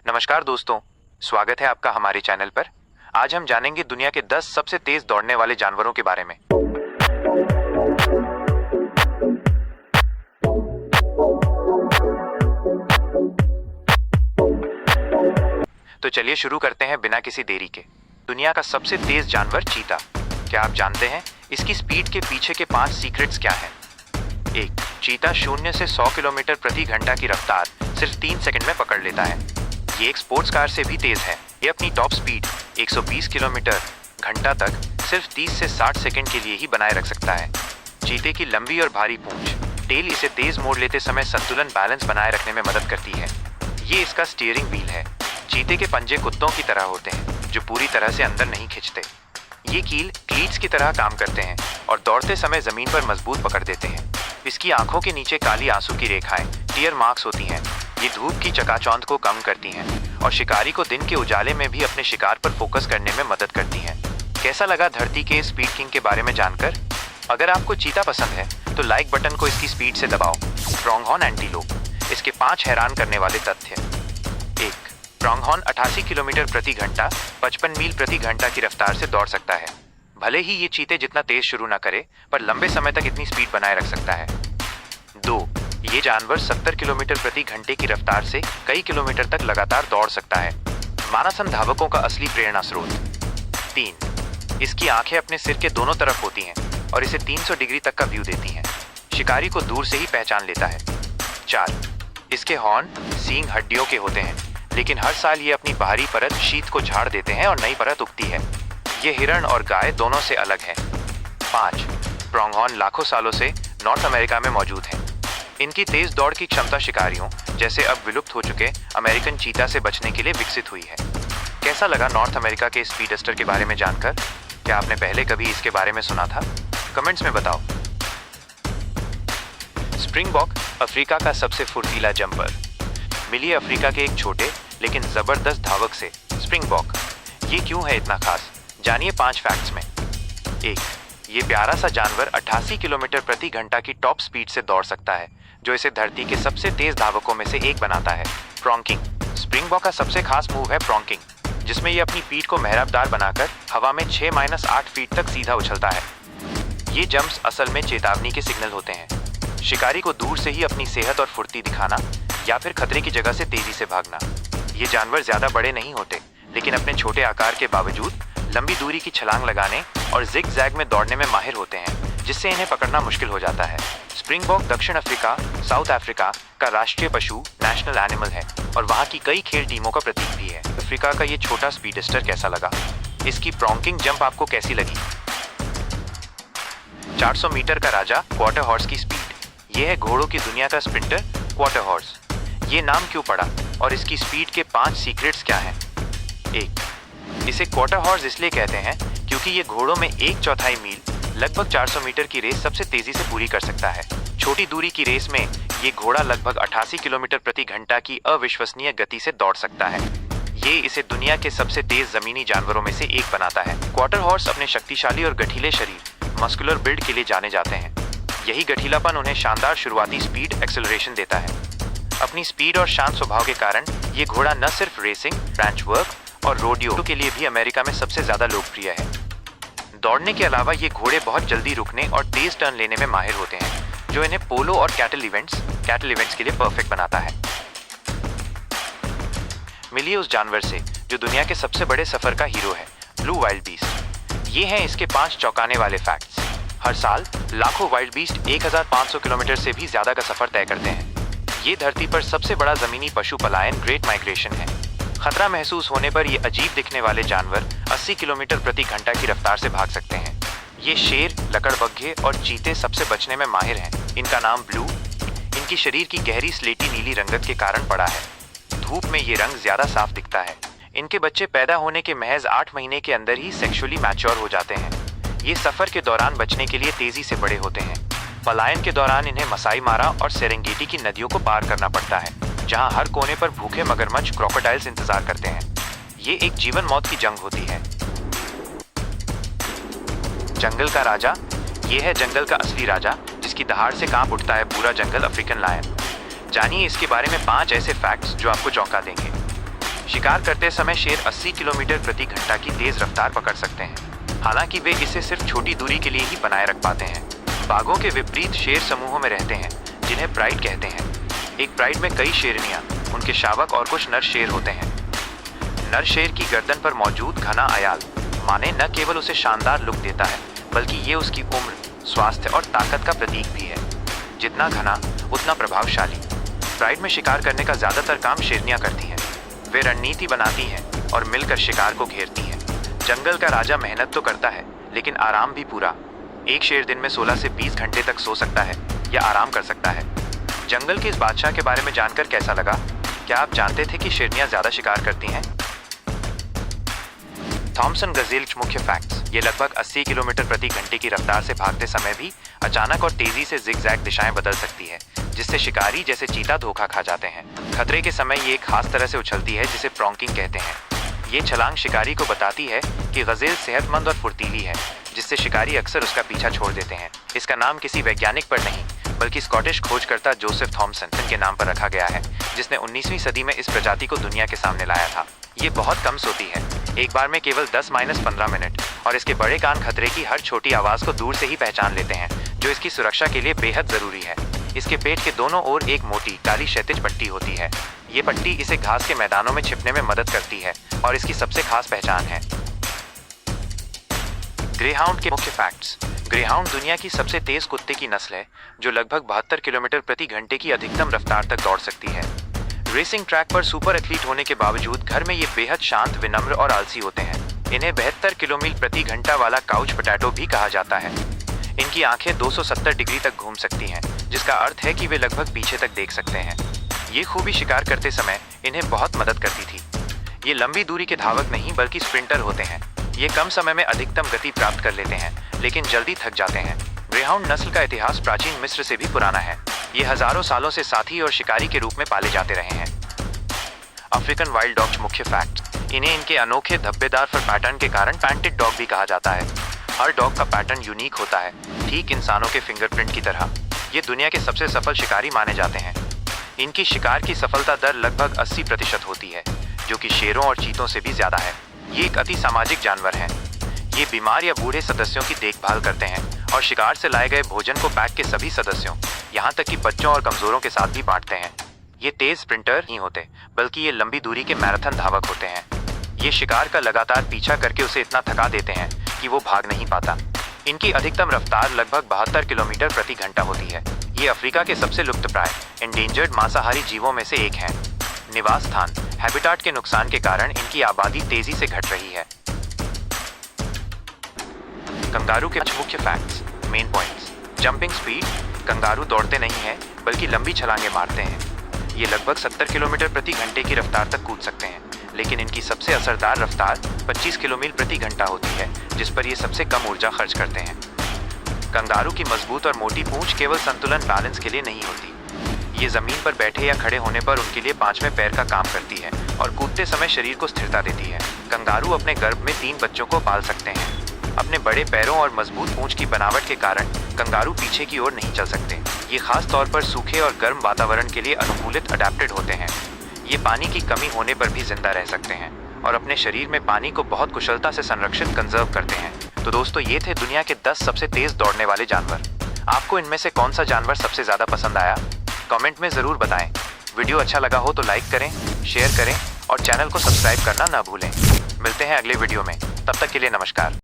नमस्कार दोस्तों, स्वागत है आपका हमारे चैनल पर। आज हम जानेंगे दुनिया के 10 सबसे तेज दौड़ने वाले जानवरों के बारे में। तो चलिए शुरू करते हैं बिना किसी देरी के। दुनिया का सबसे तेज जानवर चीता। क्या आप जानते हैं इसकी स्पीड के पीछे के 5 सीक्रेट्स क्या हैं? 1. चीता 0 से 100 किलोमीटर प्रति घंटा की रफ्तार सिर्फ 3 सेकंड में पकड़ लेता है। ये एक स्पोर्ट्स कार से भी तेज है। ये अपनी टॉप स्पीड 120 किलोमीटर घंटा तक सिर्फ 30 से 60 सेकंड के लिए ही बनाए रख सकता है। चीते की लंबी और भारी पूंछ टेल इसे तेज मोड़ लेते समय संतुलन बैलेंस बनाए रखने में मदद करती है। ये इसका स्टीयरिंग व्हील है। चीते के पंजे कुत्तों की तरह होते हैं जो पूरी तरह से अंदर नहीं खिंचते। ये कील क्लीट्स की तरह काम करते हैं और दौड़ते समय जमीन पर मजबूत पकड़ देते हैं। इसकी आंखों के नीचे काली आंसू की रेखाएं टीयर मार्क्स होती हैं। ये धूप की चकाचौंध को कम करती हैं और शिकारी को दिन के उजाले में भी अपने शिकार पर फोकस करने में मदद करती हैं। कैसा लगा धरती के स्पीड किंग के बारे में जानकर? अगर आपको चीता पसंद है तो लाइक बटन को इसकी स्पीड से दबाओ। प्रोंगहॉर्न एंटीलोप। इसके 5 हैरान करने वाले तथ्य। 1. प्रोंगहॉर्न 88 किलोमीटर प्रति घंटा 55 मील प्रति घंटा की रफ्तार से दौड़ सकता है। भले ही ये चीते जितना तेज शुरू ना करे, पर लंबे समय तक इतनी स्पीड बनाए रख सकता है। 2. ये जानवर 70 किलोमीटर प्रति घंटे की रफ्तार से कई किलोमीटर तक लगातार दौड़ सकता है। माराथन धावकों का असली प्रेरणा स्रोत। 3. इसकी आंखें अपने सिर के दोनों तरफ होती हैं और इसे 300 डिग्री तक का व्यू देती हैं। शिकारी को दूर से ही पहचान लेता है। 4. इसके हॉर्न सींग हड्डियों के होते हैं, लेकिन हर साल ये अपनी बाहरी परत शीत को झाड़ देते हैं और नई परत उगती है। ये हिरण और गाय दोनों से अलग है। 5. प्रोंगहॉर्न लाखों सालों से नॉर्थ अमेरिका में मौजूद है। इनकी तेज दौड़ की क्षमता शिकारियों जैसे अब विलुप्त हो चुके अमेरिकन चीता से बचने के लिए विकसित हुई है। कैसा लगा नॉर्थ अमेरिका के स्पीडस्टर के बारे में जानकर? क्या आपने पहले कभी इसके बारे में सुना था? कमेंट्स में बताओ। स्प्रिंगबॉक अफ्रीका का सबसे फुर्तीला जंपर। मिलिए अफ्रीका के एक छोटे लेकिन जबरदस्त धावक से। स्प्रिंगबॉक ये क्यों है इतना खास? जानिए 5 फैक्ट्स में। 1. ये प्यारा सा जानवर 88 किलोमीटर प्रति घंटा की टॉप स्पीड से दौड़ सकता है, जो इसे धरती के सबसे तेज धावकों में से एक बनाता है। प्रॉन्किंग। स्प्रिंगबॉक का सबसे खास मूव है प्रॉन्किंग, जिसमें ये अपनी पीठ को मेहराबदार बनाकर हवा में 6-8 फीट तक सीधा उछलता है। ये जंप्स असल में चेतावनी के सिग्नल होते हैं। शिकारी को दूर से ही अपनी सेहत और फुर्ती दिखाना या फिर खतरे की जगह से तेजी से भागना। ये जानवर ज्यादा बड़े नहीं होते, लेकिन अपने छोटे आकार के बावजूद लंबी दूरी की छलांग लगाने और जिग जैग में दौड़ने में माहिर होते हैं, जिससे इन्हें पकड़ना मुश्किल हो जाता है। स्प्रिंगबॉक दक्षिण अफ्रीका, साउथ अफ्रीका का राष्ट्रीय पशु नेशनल एनिमल है और वहाँ की कई खेल टीमों का प्रतीक भी है। अफ्रीका का ये छोटा स्पीडस्टर कैसा लगा? इसकी प्रॉन्किंग जंप आपको कैसी लगी? 400 मीटर का राजा क्वार्टर हॉर्स की स्पीड। ये है घोड़ों की दुनिया का स्प्रिंटर क्वार्टर हॉर्स। ये नाम क्यों पड़ा और इसकी स्पीड के 5 सीक्रेट्स क्या हैं? 1. इसे क्वार्टर हॉर्स इसलिए कहते हैं क्योंकि ये घोड़ों में 1/4 मील लगभग 400 मीटर की रेस सबसे तेजी से पूरी कर सकता है। छोटी दूरी की रेस में ये घोड़ा लगभग 88 किलोमीटर प्रति घंटा की अविश्वसनीय गति से दौड़ सकता है। ये इसे दुनिया के सबसे तेज जमीनी जानवरों में से एक बनाता है। क्वार्टर हॉर्स अपने शक्तिशाली और गठीले शरीर मस्कुलर बिल्ड के लिए जाने जाते हैं। यही गठीलापन उन्हें शानदार शुरुआती स्पीड एक्सेलरेशन देता है। अपनी स्पीड और शांत स्वभाव के कारण ये घोड़ा न सिर्फ रेसिंग, रैंच वर्क और रोडियो के लिए भी अमेरिका में सबसे ज्यादा लोकप्रिय है। दौड़ने के अलावा ये घोड़े बहुत जल्दी रुकने और तेज टर्न लेने में माहिर होते हैं, जो इन्हें पोलो और कैटल इवेंट्स के लिए परफेक्ट बनाता है। मिलिए उस जानवर से जो दुनिया के सबसे बड़े सफर का हीरो है, ब्लू वाइल्ड बीस्ट। ये हैं इसके 5 चौंकाने वाले फैक्ट्स। हर साल लाखों वाइल्ड बीस्ट 1500 किलोमीटर से भी ज्यादा का सफर तय करते हैं। ये धरती पर सबसे बड़ा जमीनी पशु पलायन ग्रेट माइग्रेशन है। खतरा महसूस होने पर ये अजीब दिखने वाले जानवर 80 किलोमीटर प्रति घंटा की रफ्तार से भाग सकते हैं। ये शेर, लकड़बग्घे और चीते सबसे बचने में माहिर हैं। इनका नाम ब्लू इनकी शरीर की गहरी स्लेटी नीली रंगत के कारण पड़ा है। धूप में ये रंग ज्यादा साफ दिखता है। इनके बच्चे पैदा होने के महज 8 महीने के अंदर ही सेक्सुअली मैच्योर हो जाते हैं। ये सफर के दौरान बचने के लिए तेजी से बड़े होते हैं। पलायन के दौरान इन्हें मसाई मारा और सेरेंगेटी की नदियों को पार करना पड़ता है, जहां हर कोने पर भूखे मगरमच्छ क्रोकोडाइल्स इंतजार करते हैं। ये एक जीवन मौत की जंग होती है। जंगल का राजा। ये है जंगल का असली राजा, जिसकी दहाड़ से कांप उठता है पूरा जंगल, अफ्रीकन लायन। जानिए इसके बारे में 5 ऐसे फैक्ट्स जो आपको चौंका देंगे। शिकार करते समय शेर 80 किलोमीटर प्रति घंटा की तेज रफ्तार पकड़ सकते हैं। हालांकि वे इसे सिर्फ छोटी दूरी के लिए ही बनाए रख पाते हैं। बाघों के विपरीत शेर समूहों में रहते हैं, जिन्हें प्राइड कहते हैं। एक प्राइड में कई शेरनियां, उनके शावक और कुछ नर शेर होते हैं। नर शेर की गर्दन पर मौजूद घना अयाल माने न केवल उसे शानदार लुक देता है, बल्कि ये उसकी उम्र, स्वास्थ्य और ताकत का प्रतीक भी है। जितना घना उतना प्रभावशाली। प्राइड में शिकार करने का ज्यादातर काम शेरनियां करती हैं। वे रणनीति बनाती हैं और मिलकर शिकार को घेरती हैं। जंगल का राजा मेहनत तो करता है, लेकिन आराम भी पूरा। एक शेर दिन में 16 से 20 घंटे तक सो सकता है या आराम कर सकता है। जंगल के इस बादशाह के बारे में जानकर कैसा लगा? क्या आप जानते थे कि शेरनियां ज्यादा शिकार करती हैं? थॉमसन गजेल मुख्य फैक्ट्स। ये लगभग 80 किलोमीटर प्रति घंटे की रफ्तार से भागते समय भी अचानक और तेजी से जिगजैग दिशाएं बदल सकती है, जिससे शिकारी जैसे चीता धोखा खा जाते हैं। खतरे के समय ये एक खास तरह से उछलती है, जिसे प्रॉन्किंग कहते हैं। ये छलांग शिकारी को बताती है कि गजेल सेहतमंद और फुर्तीली है, जिससे शिकारी अक्सर उसका पीछा छोड़ देते हैं। इसका नाम किसी वैज्ञानिक पर नहीं, बल्कि स्कॉटिश खोजकर्ता जोसेफ थॉमसन के नाम पर रखा गया है, जिसने 19वीं सदी में इस प्रजाति को दुनिया के सामने लाया था। ये बहुत कम सोती है, एक बार में केवल 10-15 मिनट, और इसके बड़े कान खतरे की हर छोटी आवाज को दूर से ही पहचान लेते हैं, जो इसकी सुरक्षा के लिए बेहद जरूरी है। इसके पेट के दोनों ओर एक मोटी काली क्षैतिज पट्टी होती है। ये पट्टी इसे घास के मैदानों में छिपने में मदद करती है और इसकी सबसे खास पहचान है। ग्रेहाउंड के मुख्य फैक्ट्स। ग्रेहाउंड दुनिया की सबसे तेज कुत्ते की नस्ल है, जो लगभग 72 किलोमीटर प्रति घंटे की अधिकतम रफ्तार तक दौड़ सकती है। रेसिंग ट्रैक पर सुपर एथलीट होने के बावजूद घर में ये बेहद शांत, विनम्र और आलसी होते हैं। इन्हें 72 किलोमीटर प्रति घंटा वाला काउच पोटैटो भी कहा जाता है। इनकी आंखें 270 डिग्री तक घूम सकती हैं, जिसका अर्थ है कि वे लगभग पीछे तक देख सकते हैं। ये खूबी शिकार करते समय इन्हें बहुत मदद करती थी। ये लंबी दूरी के धावक नहीं, बल्कि स्प्रिंटर होते हैं। ये कम समय में अधिकतम गति प्राप्त कर लेते हैं, लेकिन जल्दी थक जाते हैं। ग्रेहाउंड नस्ल का इतिहास प्राचीन मिस्र से भी पुराना है। ये हजारों सालों से साथी और शिकारी के रूप में पाले जाते रहे हैं। अफ्रीकन वाइल्ड डॉग मुख्य फैक्ट। इन्हें इनके अनोखे धब्बेदार फर पैटर्न के कारण पैंटेड डॉग भी कहा जाता है। हर डॉग का पैटर्न यूनिक होता है, ठीक इंसानों के फिंगरप्रिंट की तरह। ये दुनिया के सबसे सफल शिकारी माने जाते हैं। इनकी शिकार की सफलता दर लगभग 80% होती है, जो कि शेरों और चीतों से भी ज्यादा है। ये एक अति सामाजिक जानवर हैं। ये बीमार या बूढ़े सदस्यों की देखभाल करते हैं और शिकार से लाए गए भोजन को पैक के सभी सदस्यों, यहाँ तक कि बच्चों और कमजोरों के साथ भी बांटते हैं। ये तेज स्प्रिंटर नहीं होते, बल्कि ये लंबी दूरी के मैराथन धावक होते हैं। ये शिकार का लगातार पीछा करके उसे इतना थका देते हैं कि वो भाग नहीं पाता। इनकी अधिकतम रफ्तार लगभग 72 किलोमीटर प्रति घंटा होती है। ये अफ्रीका के सबसे लुप्तप्राय एंडेंजर्ड मांसाहारी जीवों में से एक हैं। निवास स्थान हैबिटाट के नुकसान के कारण इनकी आबादी तेजी से घट रही है। कंगारू के मुख्य facts, main points. Jumping speed. Kangaroo दौड़ते नहीं हैं, बल्कि लंबी छलांगे मारते हैं। ये लगभग 70 किलोमीटर प्रति घंटे की रफ्तार तक कूद सकते हैं, लेकिन इनकी सबसे असरदार रफ्तार 25 किलोमीटर प्रति घंटा होती है, जिस पर ये सबसे कम ऊर्जा खर्च करते हैं। कंगारू की मजबूत और मोटी पूंछ केवल संतुलन बैलेंस के लिए नहीं होती। ये जमीन पर बैठे या खड़े होने पर उनके लिए 5वें पैर का काम करती है और कूदते समय शरीर को स्थिरता देती है। कंगारू अपने गर्भ में 3 बच्चों को पाल सकते हैं। अपने बड़े पैरों और मजबूत पूंछ की बनावट के कारण कंगारू पीछे की ओर नहीं चल सकते। ये खास तौर पर सूखे और गर्म वातावरण के लिए अनुकूलित अडेप्टेड होते हैं। ये पानी की कमी होने पर भी जिंदा रह सकते हैं और अपने शरीर में पानी को बहुत कुशलता से संरक्षित कंजर्व करते हैं। तो दोस्तों, ये थे दुनिया के 10 सबसे तेज दौड़ने वाले जानवर। आपको इनमें से कौन सा जानवर सबसे ज्यादा पसंद आया? कमेंट में जरूर बताएं। वीडियो अच्छा लगा हो तो लाइक करें, शेयर करें और चैनल को सब्सक्राइब करना ना भूलें। मिलते हैं अगले वीडियो में, तब तक के लिए नमस्कार।